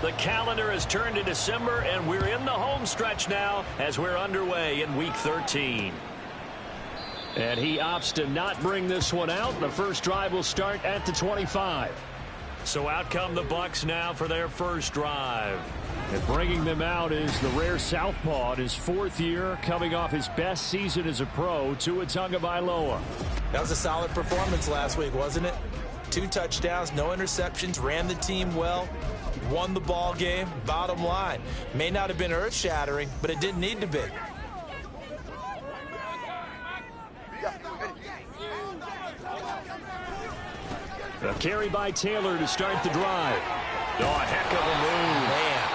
The calendar has turned to December, and we're in the home stretch now as we're underway in Week 13. And he opts to not bring this one out. The first drive will start at the 25. So out come the Bucs now for their first drive. And bringing them out is the rare southpaw in his fourth year, coming off his best season as a pro, Tua Tagovailoa. That was a solid performance last week, wasn't it? 2 touchdowns, no interceptions, ran the team well, won the ball game. Bottom line, may not have been earth-shattering, but it didn't need to be. A carry by Taylor to start the drive. Oh, a heck of a move. Man.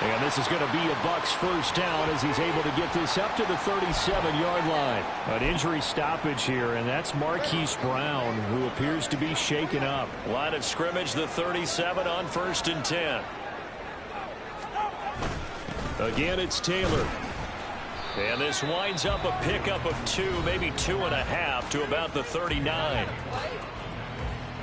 And this is going to be a Bucs first down as he's able to get this up to the 37-yard line. An injury stoppage here, and that's Marquise Brown, who appears to be shaken up. Line of scrimmage, the 37 on 1st and 10. Again, it's Taylor. And this winds up a pickup of 2, maybe 2.5 to about the 39.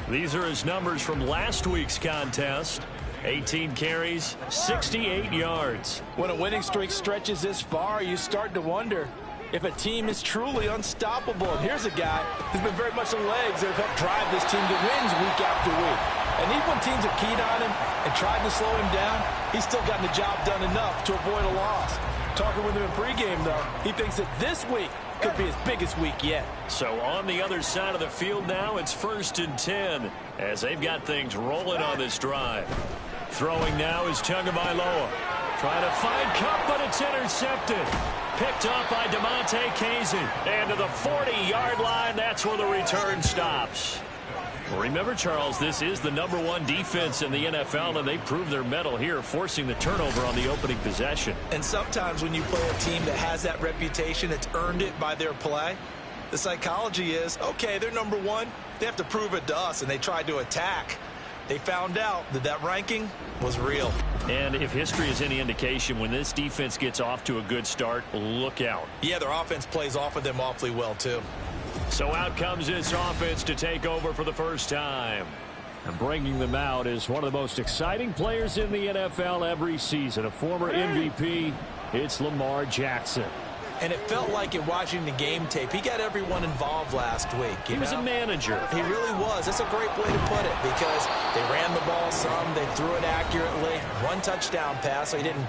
These are his numbers from last week's contest. 18 carries, 68 yards. When a winning streak stretches this far, you start to wonder if a team is truly unstoppable. And here's a guy who's been very much the legs that have helped drive this team to wins week after week. And even when teams have keyed on him and tried to slow him down, he's still gotten the job done enough to avoid a loss. Talking with him in pregame, though, he thinks that this week could be his biggest week yet. So on the other side of the field now, it's 1st and 10 as they've got things rolling on this drive. Throwing now is Tagovailoa. Trying to find Cup, but it's intercepted. Picked up by DeMonte Casey. And to the 40-yard line, that's where the return stops. Remember, Charles, this is the #1 defense in the NFL, and they proved their mettle here, forcing the turnover on the opening possession. And sometimes when you play a team that has that reputation, it's earned it by their play. The psychology is, okay, they're #1. They have to prove it to us, and they tried to attack. They found out that that ranking was real. And if history is any indication, when this defense gets off to a good start, look out. Yeah, their offense plays off of them awfully well, too. So out comes this offense to take over for the first time. And bringing them out is one of the most exciting players in the NFL every season. A former MVP, it's Lamar Jackson. And it felt like in watching the game tape, he got everyone involved last week. He was a manager. He really was. That's a great way to put it because they ran the ball some, they threw it accurately. 1 touchdown pass, so he didn't,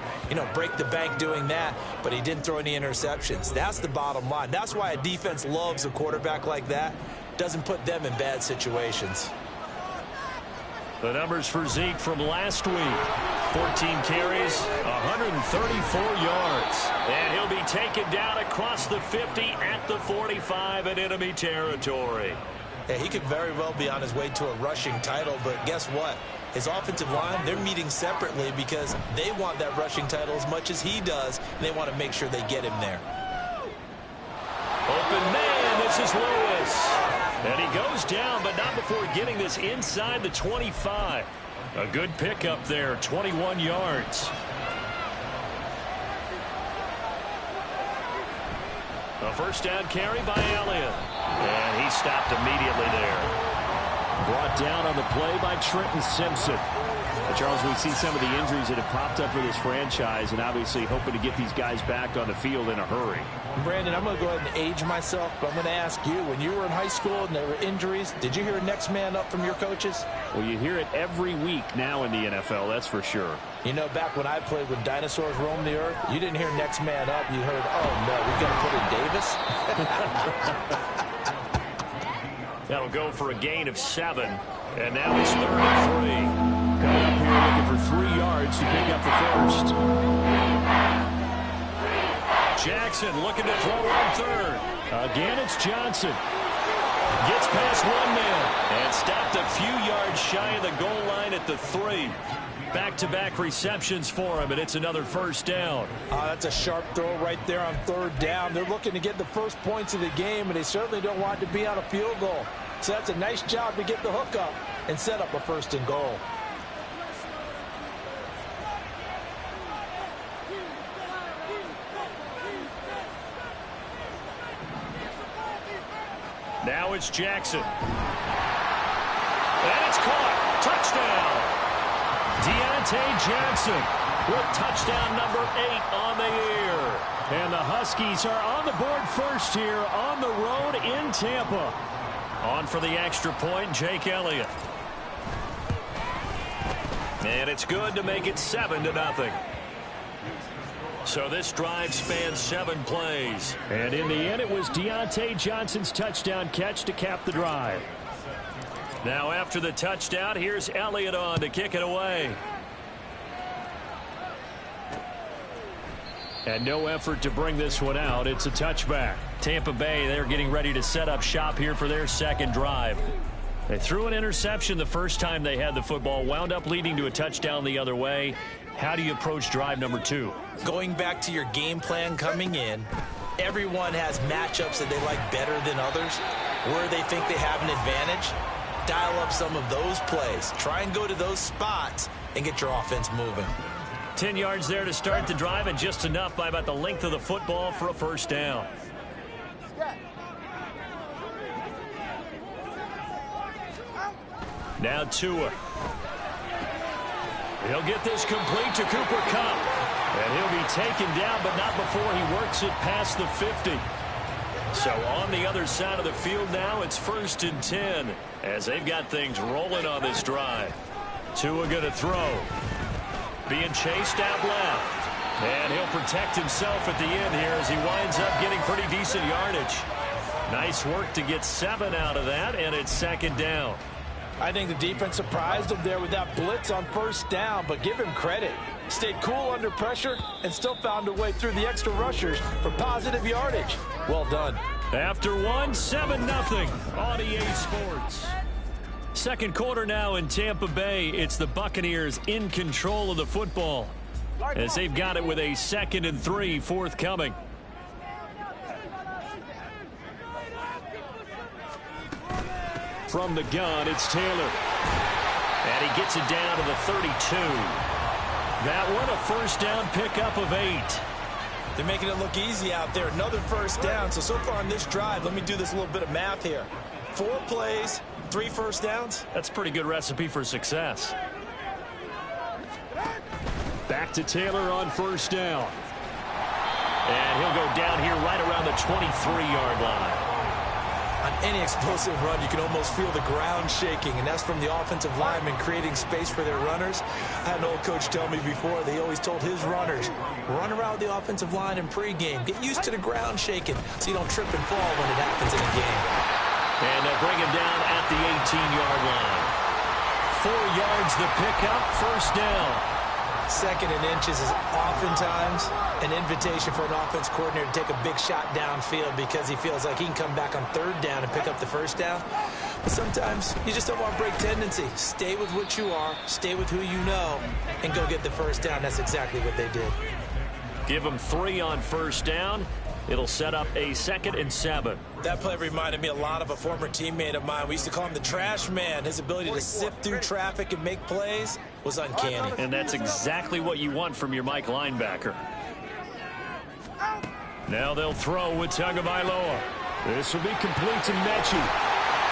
break the bank doing that, but he didn't throw any interceptions. That's the bottom line. That's why a defense loves a quarterback like that. Doesn't put them in bad situations. The numbers for Zeke from last week. 14 carries, 134 yards. And he'll be taken down across the 50 at the 45 in enemy territory. Yeah, he could very well be on his way to a rushing title, but guess what? His offensive line, they're meeting separately because they want that rushing title as much as he does, and they want to make sure they get him there. Open man, this is Lewis. And he goes down, but not before getting this inside the 25. A good pickup there, 21 yards. A first down carry by Elliott. And he stopped immediately there. Brought down on the play by Trenton Simpson. Charles, we see some of the injuries that have popped up for this franchise, and obviously hoping to get these guys back on the field in a hurry. Brandon, I'm going to go ahead and age myself, but I'm going to ask you, when you were in high school and there were injuries, did you hear next man up from your coaches? Well, you hear it every week now in the NFL, that's for sure. You know, back when I played when dinosaurs roamed the earth, you didn't hear next man up. You heard, oh, no, we're going to put in Davis? That'll go for a gain of 7, and now it's 3rd and 3. Coming up here looking for 3 yards to pick up the first. Jackson looking to throw on 3rd. Again, it's Johnson. Gets past 1 man and stopped a few yards shy of the goal line at the 3. Back-to-back receptions for him, and it's another first down. That's a sharp throw right there on 3rd down. They're looking to get the first points of the game, and they certainly don't want it to be on a field goal. So that's a nice job to get the hook up and set up a 1st and goal. Now it's Jackson. And it's caught. Touchdown. Deontay Johnson with touchdown number 8 on the year. And the Huskies are on the board first here on the road in Tampa. On for the extra point, Jake Elliott. And it's good to make it 7-0. So this drive spans 7 plays. And in the end, it was Deontay Johnson's touchdown catch to cap the drive. Now after the touchdown, here's Elliott on to kick it away. And no effort to bring this one out. It's a touchback. Tampa Bay, they're getting ready to set up shop here for their second drive. They threw an interception the first time they had the football, wound up leading to a touchdown the other way. How do you approach drive number 2? Going back to your game plan coming in, everyone has matchups that they like better than others, where they think they have an advantage. Dial up some of those plays. Try and go to those spots and get your offense moving. 10 yards there to start the drive, and just enough by about the length of the football for a first down. Now Tua. He'll get this complete to Cooper Kupp. And he'll be taken down, but not before he works it past the 50. So on the other side of the field now, it's 1st and 10 as they've got things rolling on this drive. Tua going to throw. Being chased out left. And he'll protect himself at the end here as he winds up getting pretty decent yardage. Nice work to get 7 out of that, and it's 2nd down. I think the defense surprised him there with that blitz on 1st down, but give him credit. Stayed cool under pressure and still found a way through the extra rushers for positive yardage. Well done. After 1, 7-0 on EA Sports. Second quarter now in Tampa Bay. It's the Buccaneers in control of the football as they've got it with a 2nd and 3 forthcoming. From the gun, it's Taylor. And he gets it down to the 32. That one a first down pickup of 8. They're making it look easy out there. Another first down. So far on this drive, let me do this little bit of math here. 4 plays, 3 first downs. That's a pretty good recipe for success. Back to Taylor on first down. And he'll go down here right around the 23-yard line. On any explosive run, you can almost feel the ground shaking, and that's from the offensive linemen creating space for their runners. I had an old coach tell me before, they always told his runners, run around the offensive line in pregame. Get used to the ground shaking so you don't trip and fall when it happens in a game. And they'll bring him down at the 18-yard line. 4 yards the pickup, first down. 2nd and inches is oftentimes an invitation for an offense coordinator to take a big shot downfield because he feels like he can come back on 3rd down and pick up the first down. But sometimes you just don't want to break tendency. Stay with what you are, stay with who you know, and go get the first down. That's exactly what they did. Give them 3 on first down. It'll set up a 2nd and 7. That play reminded me a lot of a former teammate of mine. We used to call him the trash man. His ability to sift through traffic and make plays was uncanny. And that's exactly what you want from your Mike linebacker. Now they'll throw with Tagovailoa. This will be complete to Mechie.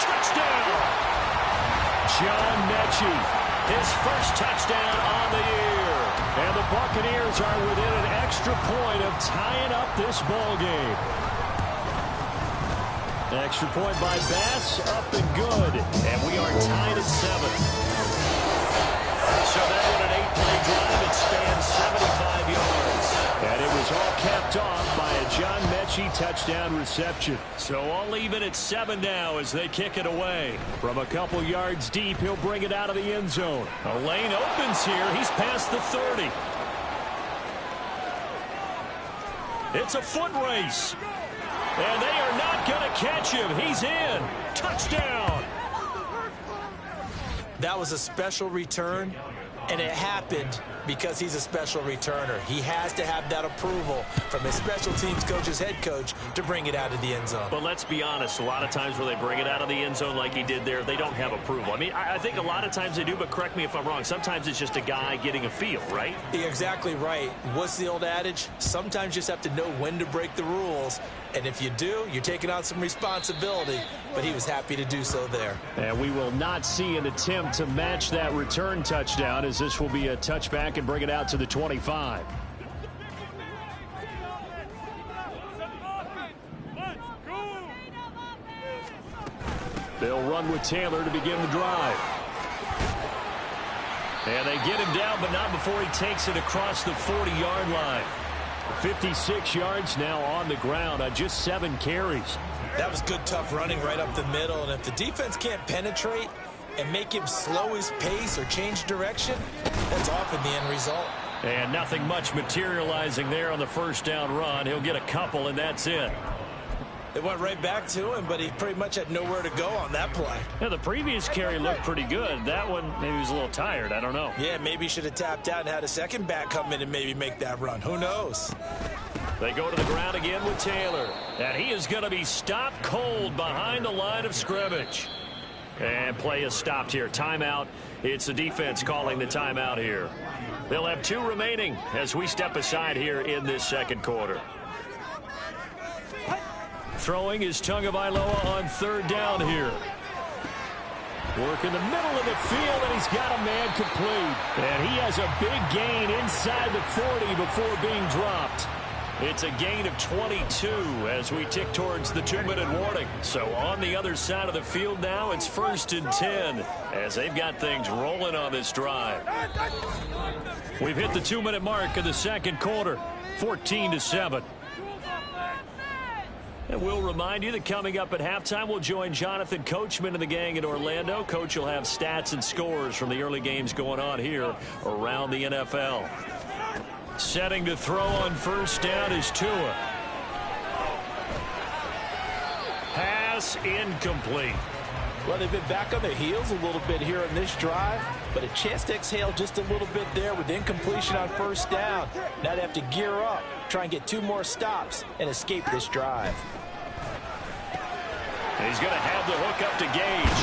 Touchdown! John Mechie, his first touchdown on the year. And the Buccaneers are within an extra point of tying up this ball game. Extra point by Bass, up and good. And we are tied at 7. So that one an 8-play drive. It spans 75 yards. And it was all capped off by a John Mechie touchdown reception. So all even at 7 now as they kick it away. From a couple yards deep, he'll bring it out of the end zone. A lane opens here. He's past the 30. It's a foot race. And they are not going to catch him. He's in. Touchdown. That was a special return, and it happened Because he's a special returner. He has to have that approval from his special teams coach's head coach to bring it out of the end zone. But let's be honest, a lot of times where they bring it out of the end zone like he did there, they don't have approval. I mean, I think a lot of times they do, but correct me if I'm wrong. Sometimes it's just a guy getting a feel, right? You're exactly right. What's the old adage? Sometimes you just have to know when to break the rules. And if you do, you're taking on some responsibility. But he was happy to do so there. And we will not see an attempt to match that return touchdown, as this will be a touchback and bring it out to the 25. They'll run with Taylor to begin the drive. And they get him down, but not before he takes it across the 40-yard line. 56 yards now on the ground on just 7 carries. That was good, tough running right up the middle. And if the defense can't penetrate and make him slow his pace or change direction, that's often the end result. And nothing much materializing there on the first down run. He'll get a couple, and that's it. It went right back to him, but he pretty much had nowhere to go on that play. Yeah, the previous carry looked pretty good. That one, maybe he was a little tired. I don't know. Yeah, maybe he should have tapped out and had a second back come in and maybe make that run. Who knows? They go to the ground again with Taylor. And he is going to be stopped cold behind the line of scrimmage. And play is stopped here. Timeout. It's the defense calling the timeout here. They'll have 2 remaining as we step aside here in this second quarter. Throwing is Tagovailoa on 3rd down here. Work in the middle of the field, and he's got a man complete. And he has a big gain inside the 40 before being dropped. It's a gain of 22 as we tick towards the 2-minute warning. So on the other side of the field now, it's 1st and 10 as they've got things rolling on this drive. We've hit the 2-minute mark of the second quarter, 14-7. And we'll remind you that coming up at halftime, we'll join Jonathan Coachman and the gang in Orlando. Coach will have stats and scores from the early games going on here around the NFL. Setting to throw on 1st down is Tua. Pass incomplete. Well, they've been back on their heels a little bit here in this drive, but a chance to exhale just a little bit there with incompletion on 1st down. Now they have to gear up, try and get 2 more stops, and escape this drive. He's going to have the hook up to Gage.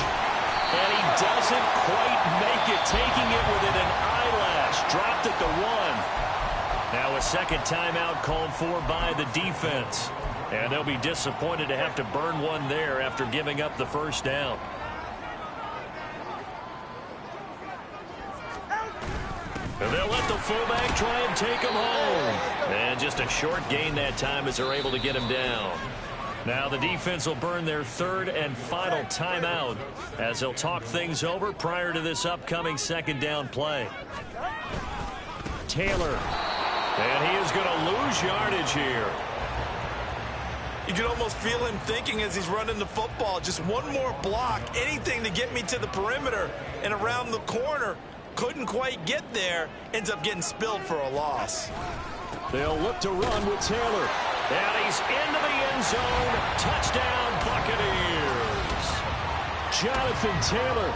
And he doesn't quite make it, taking it within an eyelash. Dropped at the 1. Now a second timeout called for by the defense. And they'll be disappointed to have to burn one there after giving up the 1st down. And they'll let the fullback try and take him home. And just a short gain that time as they're able to get him down. Now the defense will burn their 3rd and final timeout as they'll talk things over prior to this upcoming 2nd down play. Taylor. And he is going to lose yardage here. You can almost feel him thinking as he's running the football. Just one more block, anything to get me to the perimeter and around the corner. Couldn't quite get there. Ends up getting spilled for a loss. They'll look to run with Taylor. And he's into the end zone. Touchdown, Buccaneers. Jonathan Taylor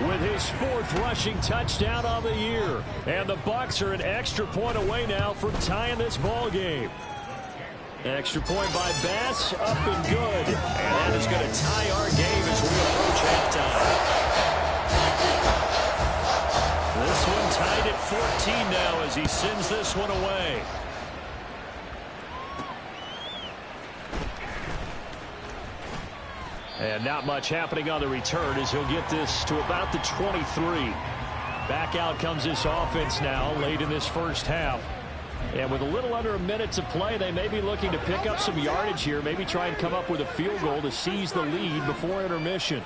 with his 4th rushing touchdown on the year. And the Bucs are an extra point away now from tying this ball game. Extra point by Bass, up and good. And that is going to tie our game as we approach halftime. This one tied at 14 now as he sends this one away. And not much happening on the return as he'll get this to about the 23. Back out comes this offense now late in this first half. And with a little under a minute to play, they may be looking to pick up some yardage here, maybe try and come up with a field goal to seize the lead before intermission.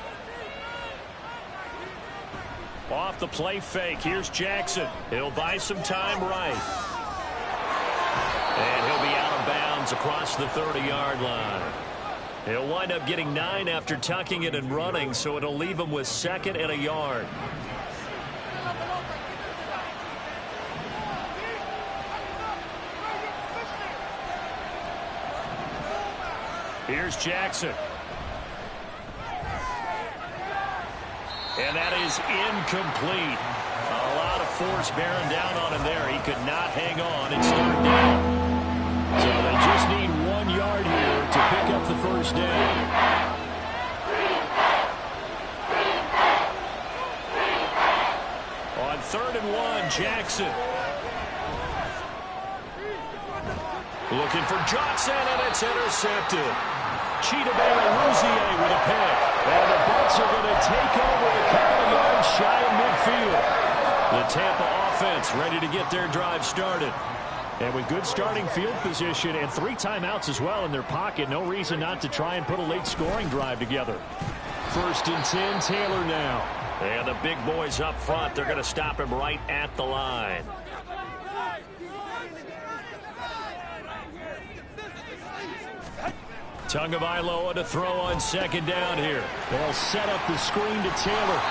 Off the play fake, here's Jackson. He'll buy some time right. And he'll be out of bounds across the 30-yard line. He'll wind up getting 9 after tucking it and running, so it'll leave him with 2nd and a yard. Here's Jackson. And that is incomplete. A lot of force bearing down on him there. He could not hang on. It's third down. So they just need 1 yard here to pick up the first down. On 3rd and 1, Jackson. Looking for Johnson, and it's intercepted. Chidobe-Awuzie with a pick. And the Bucs are going to take over a couple of yards shy of midfield. The Tampa offense ready to get their drive started. And with good starting field position and 3 timeouts as well in their pocket, no reason not to try and put a late scoring drive together. 1st and 10, Taylor now. And the big boys up front, they're going to stop him right at the line. Tagovailoa to throw on 2nd down here. They'll set up the screen to Taylor.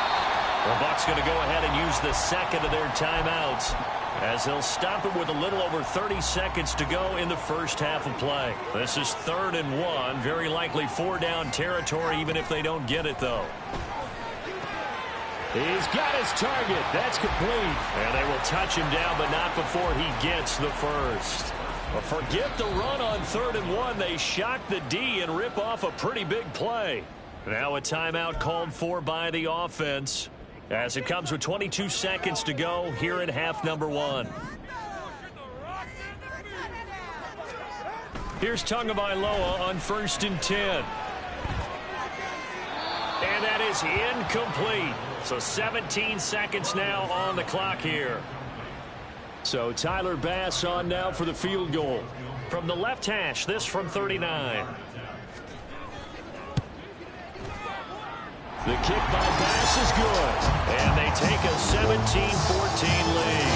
The Bucs going to go ahead and use the 2nd of their timeouts as they'll stop it with a little over 30 seconds to go in the first half of play. This is 3rd and 1, very likely 4-down territory even if they don't get it though. He's got his target. That's complete. And they will touch him down, but not before he gets the first. Well, forget the run on 3rd and 1. They shock the D and rip off a pretty big play. Now a timeout called for by the offense as it comes with 22 seconds to go here in half number 1. Here's Tagovailoa on 1st and 10. And that is incomplete. So 17 seconds now on the clock here. So Tyler Bass on now for the field goal. From the left hash, this from 39. The kick by Bass is good. And they take a 17-14 lead.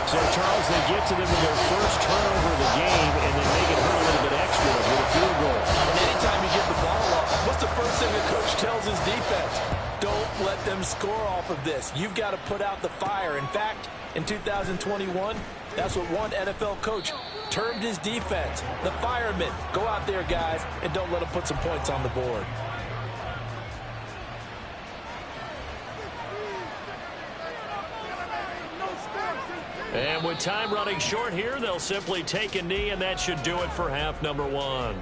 So, Charles, they get to them with their first turnover of the game and then make it hurt a little bit extra with a field goal. And anytime you give the ball up, what's the first thing the coach tells his defense? Don't let them score off of this. You've got to put out the fire. In fact, in 2021, that's what one NFL coach termed his defense. The firemen. Go out there, guys, and don't let them put some points on the board. And with time running short here, they'll simply take a knee, and that should do it for half number 1.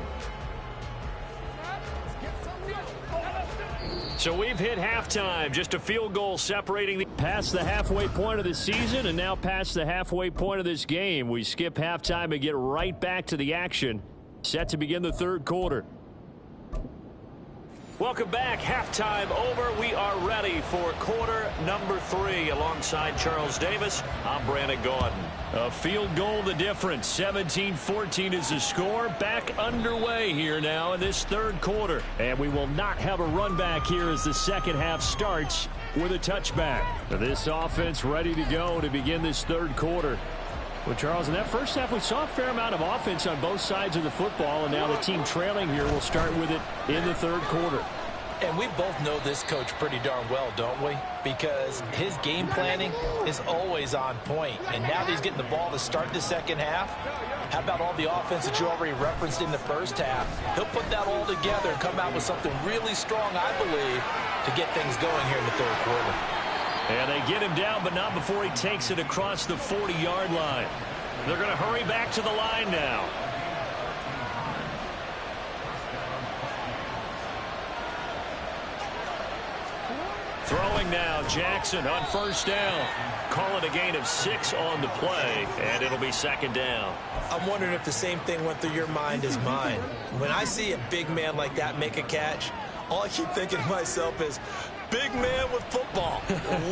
So we've hit halftime. Just a field goal separating past the halfway point of the season and now past the halfway point of this game. We skip halftime and get right back to the action. Set to begin the 3rd quarter. Welcome back. Halftime over. We are ready for quarter number 3. Alongside Charles Davis, I'm Brandon Gaudin. A field goal the difference. 17-14 is the score. Back underway here now in this 3rd quarter. And we will not have a run back here as the second half starts with a touchback. This offense ready to go to begin this 3rd quarter. Well, Charles, in that first half, we saw a fair amount of offense on both sides of the football, and now the team trailing here will start with it in the 3rd quarter. And we both know this coach pretty darn well, don't we? Because his game planning is always on point. And now that he's getting the ball to start the second half, how about all the offense that you already referenced in the first half? He'll put that all together and come out with something really strong, I believe, to get things going here in the 3rd quarter. And they get him down, but not before he takes it across the 40-yard line. They're going to hurry back to the line now. Throwing now, Jackson on 1st down. Call it a gain of 6 on the play, and it'll be 2nd down. I'm wondering if the same thing went through your mind as mine. When I see a big man like that make a catch, all I keep thinking to myself is, big man with football.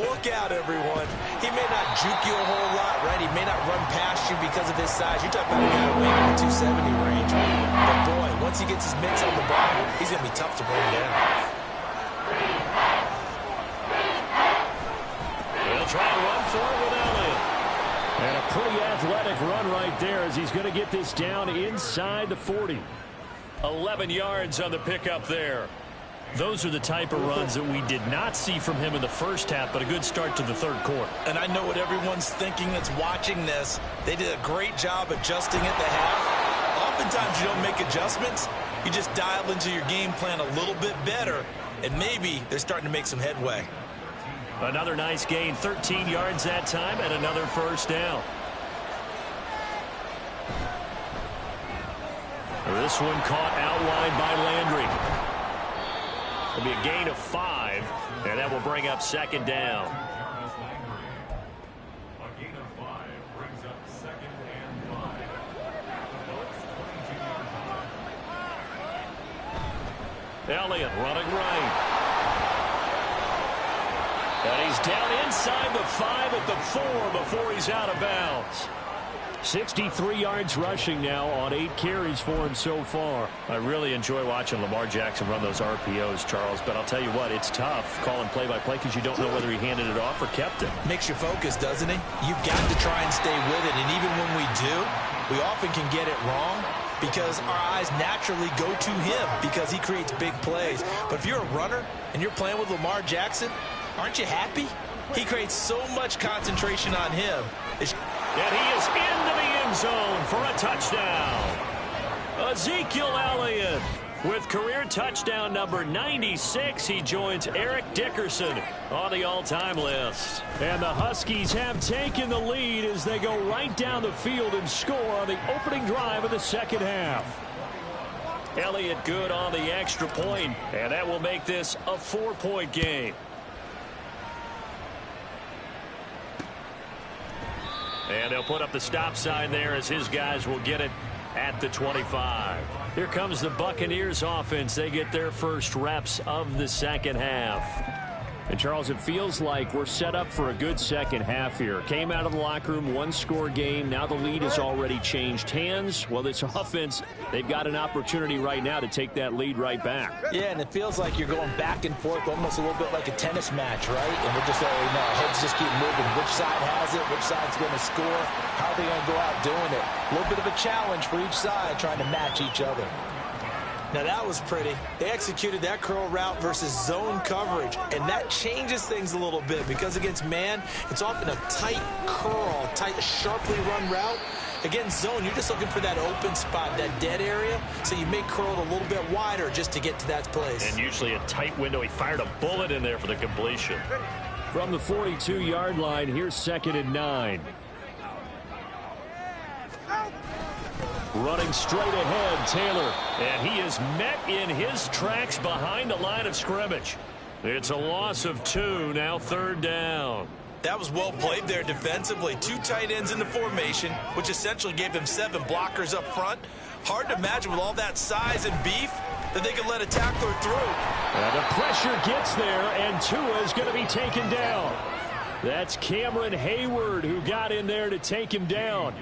Look out, everyone. He may not juke you a whole lot, right? He may not run past you because of his size. You're talking about a guy weighing in the 270 range. But, boy, once he gets his mitts on the ball, he's going to be tough to bring down. They'll try to run for it with Elliott. And a pretty athletic run right there as he's going to get this down inside the 40. 11 yards on the pickup there. Those are the type of runs that we did not see from him in the first half, but a good start to the 3rd quarter. And I know what everyone's thinking that's watching this. They did a great job adjusting at the half. Oftentimes you don't make adjustments. You just dial into your game plan a little bit better, and maybe they're starting to make some headway. Another nice gain, 13 yards that time, and another first down. This one caught out wide by Landry. It'll be a gain of 5, and that will bring up second down. A gain of 5 brings up second and 5. Elliott running right. And he's down inside the 5 at the 4 before he's out of bounds. 63 yards rushing now on 8 carries for him so far. I really enjoy watching Lamar Jackson run those RPOs, Charles, but I'll tell you what, it's tough calling play-by-play because you don't know whether he handed it off or kept it. Makes you focus, doesn't it? You've got to try and stay with it, and even when we do, we often can get it wrong because our eyes naturally go to him because he creates big plays. But if you're a runner and you're playing with Lamar Jackson, aren't you happy? He creates so much concentration on him. And he is into the end zone for a touchdown. Ezekiel Elliott with career touchdown number 96. He joins Eric Dickerson on the all-time list. And the Huskies have taken the lead as they go right down the field and score on the opening drive of the second half. Elliott good on the extra point, and that will make this a 4-point game. And they'll put up the stop sign there as his guys will get it at the 25. Here comes the Buccaneers offense. They get their first reps of the second half. And, Charles, it feels like we're set up for a good second half here. Came out of the locker room, one-score game. Now the lead has already changed hands. Well, this offense, they've got an opportunity right now to take that lead right back. Yeah, and it feels like you're going back and forth almost a little bit like a tennis match, right? And we're just like, no, heads just keep moving. Which side has it? Which side's going to score? How are they going to go out doing it? A little bit of a challenge for each side trying to match each other. Now that was pretty. They executed that curl route versus zone coverage, and that changes things a little bit because against man, it's often a tight curl, tight, sharply run route. Against zone, you're just looking for that open spot, that dead area, so you may curl it a little bit wider just to get to that place. And usually a tight window. He fired a bullet in there for the completion. From the 42-yard line, here's 2nd and 9. Running straight ahead, Taylor. And he is met in his tracks behind the line of scrimmage. It's a loss of 2, now 3rd down. That was well played there defensively. 2 tight ends in the formation, which essentially gave them 7 blockers up front. Hard to imagine with all that size and beef that they could let a tackler through. And the pressure gets there, and Tua is going to be taken down. That's Cameron Hayward who got in there to take him down.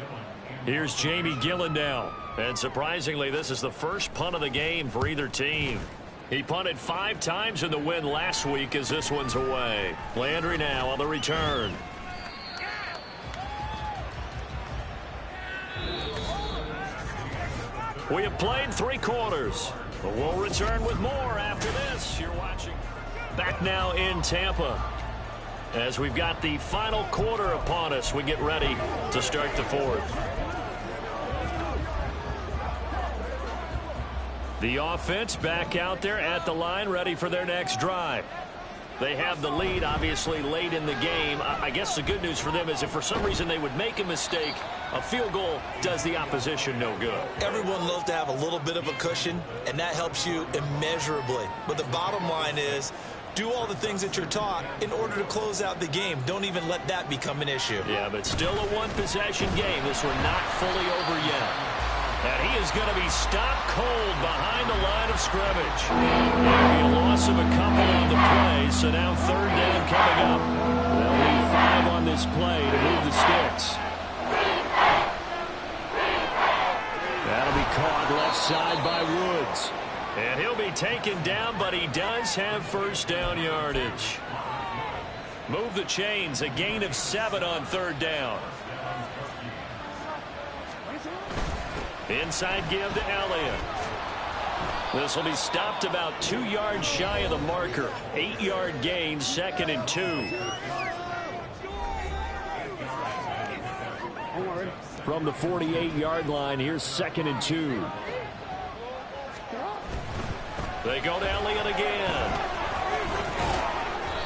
Here's Jamie Gillen now. And surprisingly, this is the first punt of the game for either team. He punted 5 times in the win last week as this one's away. Landry now on the return. We have played 3 quarters. But we'll return with more after this. You're watching. Back now in Tampa. As we've got the final quarter upon us, we get ready to start the 4th. The offense back out there at the line, ready for their next drive. They have the lead, obviously, late in the game. I guess the good news for them is if for some reason they would make a mistake, a field goal does the opposition no good. Everyone loves to have a little bit of a cushion, and that helps you immeasurably. But the bottom line is, do all the things that you're taught in order to close out the game. Don't even let that become an issue. Yeah, but still a one-possession game. This one not fully over yet. And he is going to be stopped cold behind the line of scrimmage. There'll be a loss of a couple on the play, so now 3rd down coming up. They'll need 5 on this play to move the sticks. That'll be caught left side by Woods. And he'll be taken down, but he does have first down yardage. Move the chains, a gain of 7 on 3rd down. Inside give to Elliott. This will be stopped about 2 yards shy of the marker. 8-yard gain, 2nd and 2. From the 48-yard line, here's 2nd and 2. They go to Elliott again.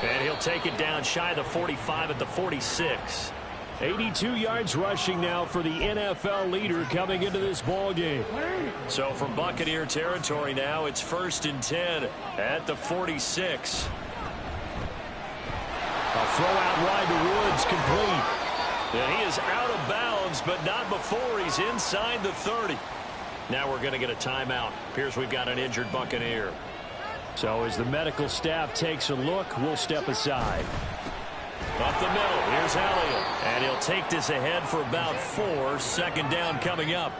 And And he'll take it down shy of the 45 at the 46. 82 yards rushing now for the NFL leader coming into this ball game. So from Buccaneer territory now, it's 1st and 10 at the 46. A throw out wide to Woods, complete. And he is out of bounds, but not before he's inside the 30. Now we're going to get a timeout. Appears we've got an injured Buccaneer. So as the medical staff takes a look, we'll step aside. Up the middle, here's Elliott. And he'll take this ahead for about 4. 2nd down coming up.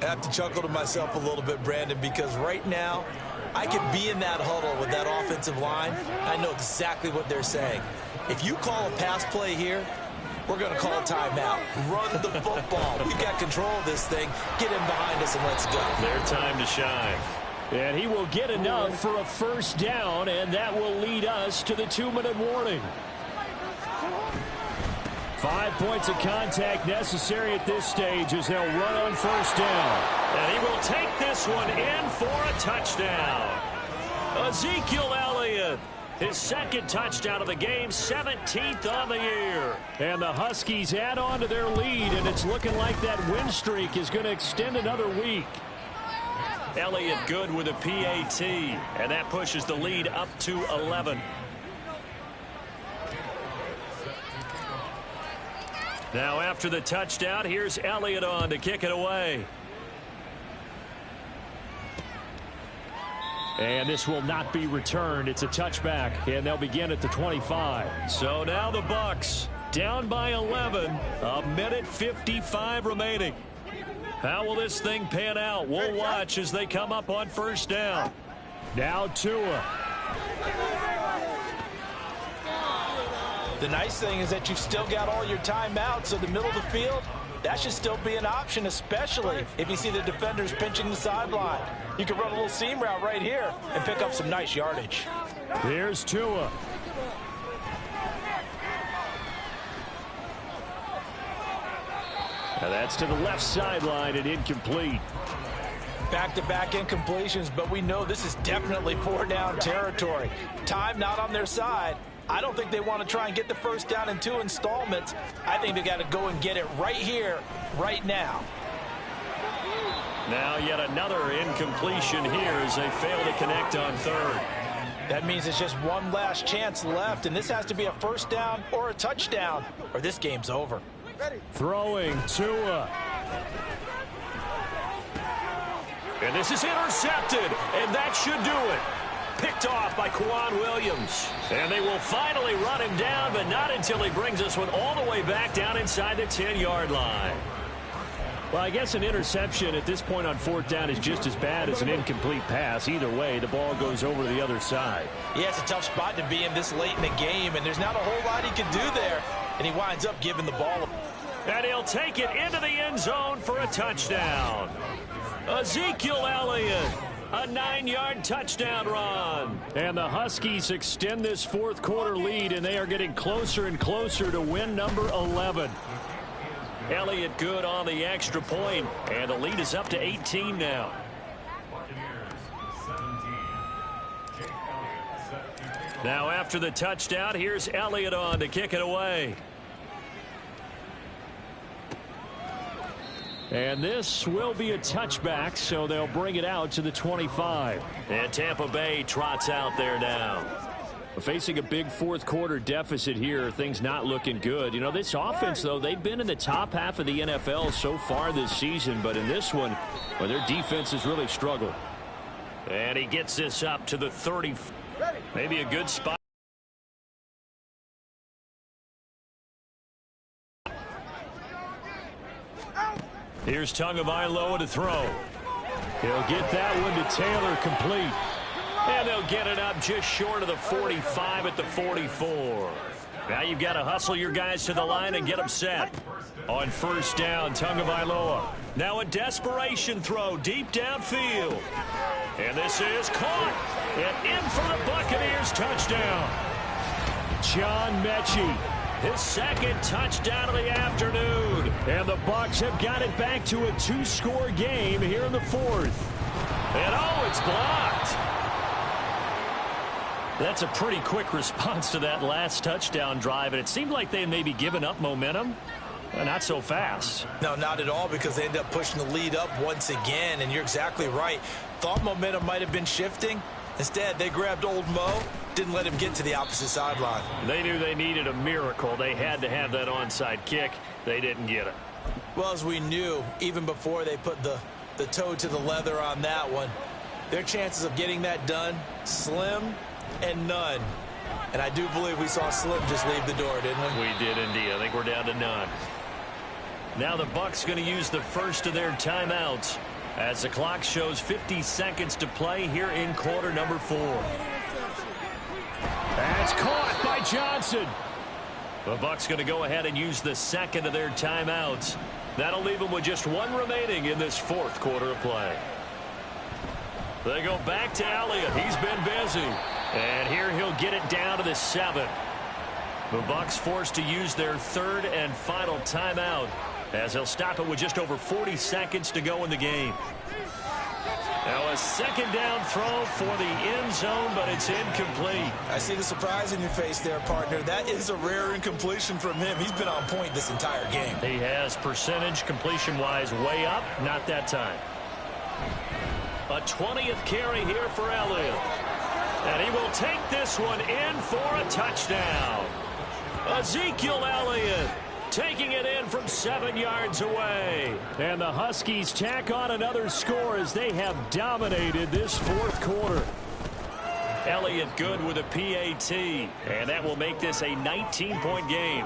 I have to chuckle to myself a little bit, Brandon, because right now I could be in that huddle with that offensive line. I know exactly what they're saying. If you call a pass play here, we're going to call a timeout. Run the football. We've got control of this thing. Get in behind us and let's go. Their time to shine. And he will get enough for a 1st down, and that will lead us to the 2-minute warning. 5 points of contact necessary at this stage as they'll run on 1st down. And he will take this one in for a touchdown. Ezekiel Elliott, his 2nd touchdown of the game, 17th on the year. And the Huskies add on to their lead, and it's looking like that win streak is going to extend another week. Elliott good with a PAT, and that pushes the lead up to 11. Now after the touchdown, here's Elliott on to kick it away. And this will not be returned. It's a touchback, and they'll begin at the 25. So now the Bucs down by 11, 1:55 remaining. How will this thing pan out? We'll watch as they come up on 1st down. Now Tua. The nice thing is that you've still got all your timeouts, so the middle of the field, that should still be an option, especially if you see the defenders pinching the sideline. You can run a little seam route right here and pick up some nice yardage. Here's Tua. Now that's to the left sideline and incomplete. Back-to-back incompletions, but we know this is definitely 4-down territory. Time not on their side. I don't think they want to try and get the 1st down in 2 installments. I think they got to go and get it right here, right now. Now yet another incompletion here as they fail to connect on 3rd. That means it's just one last chance left, and this has to be a 1st down or a touchdown, or this game's over. Throwing Tua. And this is intercepted, and that should do it. Picked off by Quan Williams. And they will finally run him down, but not until he brings this one all the way back down inside the 10-yard line. Well, I guess an interception at this point on 4th down is just as bad as an incomplete pass. Either way, the ball goes over to the other side. Yeah, it's a tough spot to be in this late in the game, and there's not a whole lot he can do there. And he winds up giving the ball. And he'll take it into the end zone for a touchdown. Ezekiel Elliott, a 9-yard touchdown run. And the Huskies extend this 4th quarter lead, and they are getting closer and closer to win number 11. Elliott good on the extra point, and the lead is up to 18 now. Now after the touchdown, here's Elliott on to kick it away. And this will be a touchback, so they'll bring it out to the 25. And Tampa Bay trots out there now. Facing a big 4th quarter deficit here, things not looking good. You know, this offense, though, they've been in the top half of the NFL so far this season, but in this one, well, their defense has really struggled. And he gets this up to the 30. Maybe a good spot. Here's Tagovailoa to throw. He'll get that one to Taylor, complete. And they'll get it up just short of the 45 at the 44. Now you've got to hustle your guys to the line and get them set. On 1st down, Tagovailoa. Now a desperation throw deep downfield. And this is caught. And in for the Buccaneers touchdown. John Mechie. His 2nd touchdown of the afternoon. And the Bucs have got it back to a 2-score game here in the 4th. And oh, it's blocked. That's a pretty quick response to that last touchdown drive, and it seemed like they had maybe given up momentum. Not so fast. No, not at all, because they ended up pushing the lead up once again, and you're exactly right. Thought momentum might have been shifting. Instead, they grabbed old Mo, didn't let him get to the opposite sideline. They knew they needed a miracle. They had to have that onside kick. They didn't get it. Well, as we knew, even before they put the toe to the leather on that one, their chances of getting that done, slim and none. And I do believe we saw Slim just leave the door, didn't we? We did indeed. I think we're down to none. Now the Bucs going to use the first of their timeouts as the clock shows 50 seconds to play here in quarter number 4. That's caught by Johnson. The Bucs going to go ahead and use the second of their timeouts. That'll leave them with just one remaining in this fourth quarter of play. They go back to Elliott. He's been busy. And here he'll get it down to the 7. The Bucs forced to use their third and final timeout as they'll stop it with just over 40 seconds to go in the game. Now a second down throw for the end zone, but it's incomplete. I see the surprise in your face there, partner. That is a rare incompletion from him. He's been on point this entire game. He has percentage completion-wise way up, not that time. A 20th carry here for Elliott. And he will take this one in for a touchdown. Ezekiel Elliott taking it in from 7 yards away. And the Huskies tack on another score as they have dominated this fourth quarter. Elliott good with a PAT. And that will make this a 19-point game.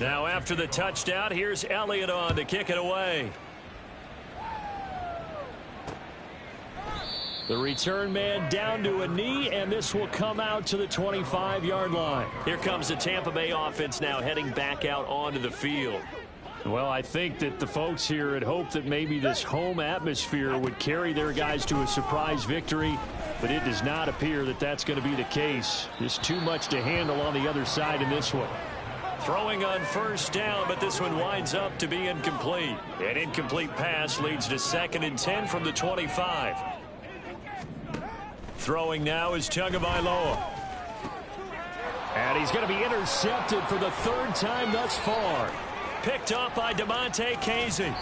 Now after the touchdown, here's Elliott on to kick it away. The return man down to a knee, and this will come out to the 25-yard line. Here comes the Tampa Bay offense now heading back out onto the field. Well, I think that the folks here had hoped that maybe this home atmosphere would carry their guys to a surprise victory, but it does not appear that that's going to be the case. Just too much to handle on the other side in this one. Throwing on first down, but this one winds up to be incomplete. An incomplete pass leads to 2nd and 10 from the 25. Throwing now is Tagovailoa. And he's going to be intercepted for the 3rd time thus far. Picked up by DeMonte Casey.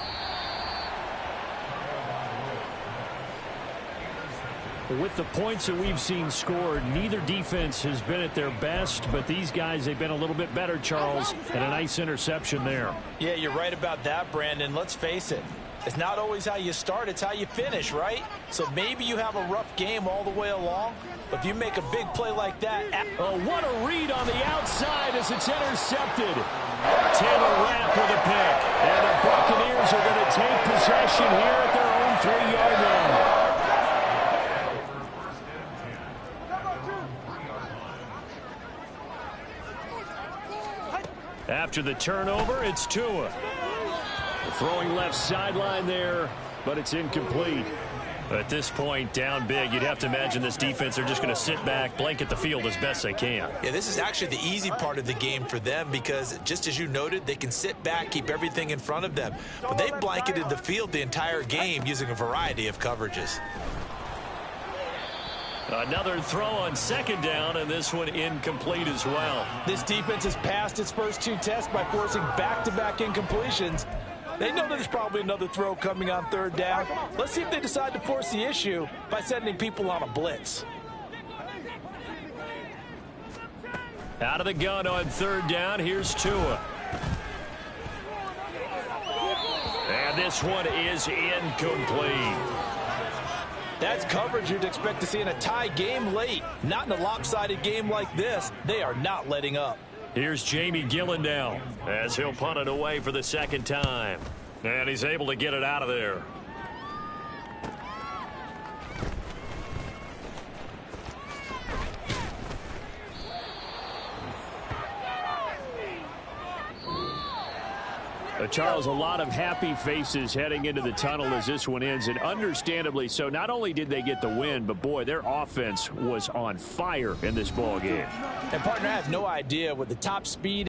With the points that we've seen scored, neither defense has been at their best, but these guys, they've been a little bit better, Charles, and a nice interception there. Yeah, you're right about that, Brandon. Let's face it. It's not always how you start, it's how you finish, right? So maybe you have a rough game all the way along, but if you make a big play like that... Oh, what a read on the outside as it's intercepted. Taylor Rapp with a pick. And the Buccaneers are going to take possession here at their own 3-yard line. After the turnover, it's Tua. Throwing left sideline there, but it's incomplete. At this point, down big, you'd have to imagine this defense are just going to sit back, blanket the field as best they can. Yeah, this is actually the easy part of the game for them because, just as you noted, they can sit back, keep everything in front of them. But they've blanketed the field the entire game using a variety of coverages. Another throw on 2nd down, and this one incomplete as well. This defense has passed its first 2 tests by forcing back-to-back incompletions. They know there's probably another throw coming on 3rd down. Let's see if they decide to force the issue by sending people on a blitz. Out of the gun on 3rd down, here's Tua. And this one is incomplete. That's coverage you'd expect to see in a tie game late. Not in a lopsided game like this. They are not letting up. Here's Jamie Gillen now as he'll punt it away for the 2nd time. And he's able to get it out of there. Charles, a lot of happy faces heading into the tunnel as this one ends, and understandably so. Not only did they get the win, but boy, their offense was on fire in this ball game. And partner, I have no idea with the top speed